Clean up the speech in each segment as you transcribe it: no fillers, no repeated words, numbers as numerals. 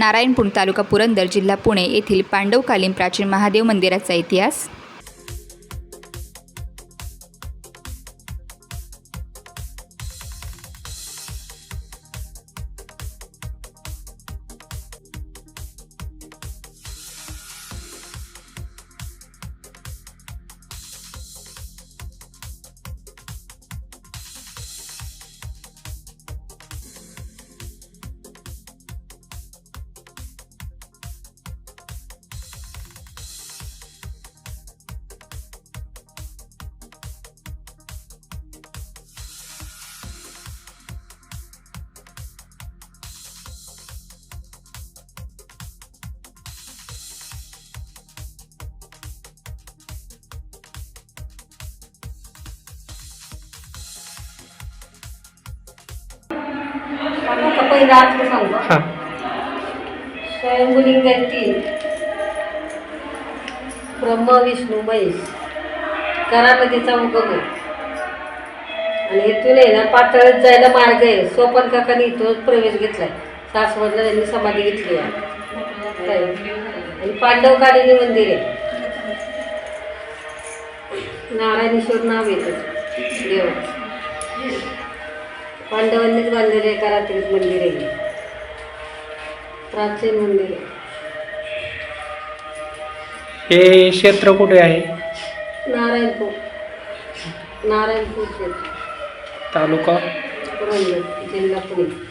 नारायणपूर तालुका पुरंदर जिल्हा पुणे येथील पांडवकालीन प्राचीन महादेव मंदिराचा इतिहास। रात को सांगतो स्वयंभूलिंग आहेत 3 ब्रह्मा विष्णू महेश करामतीचा उगम आहे आणि इथून आहे ना पातळीत जायला मार्ग आहे। सोपन काकांनी इथून प्रवेश घेतलाय। सासवडला त्यांनी समाधी घेतली आहे आणि पांडवकालीन मंदिर आहे। नारायणेश्वर नाव येतं देवाचं। पांडवांनीच बांधलेले एका रात्रीत मंदिर आहे। प्राचीन मंदिर आहे। हे क्षेत्र कुठे आहे? नारायणपूर क्षेत्र, तालुका पुरंदर, जिल्हा पुणे।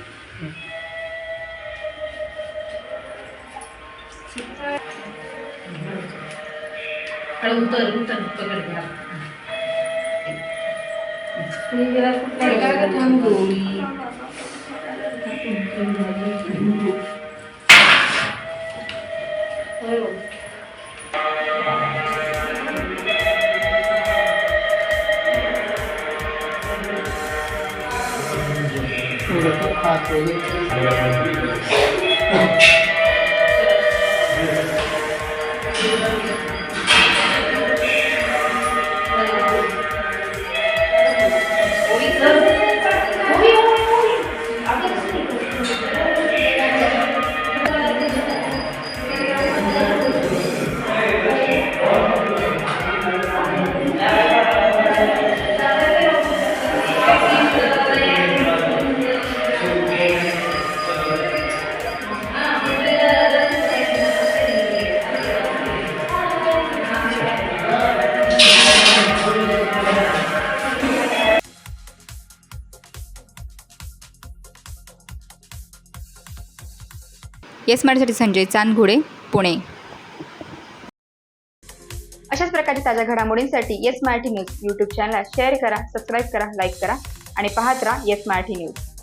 येस मराठीसाठी संजय चांदघोडे, पुणे। अशाच प्रकारच्या ताज्या घडामोडींसाठी येस मराठी न्यूज यूट्यूब चॅनलला शेअर करा, सबस्क्राईब करा, लाईक करा आणि पाहत राहा येस मराठी न्यूज।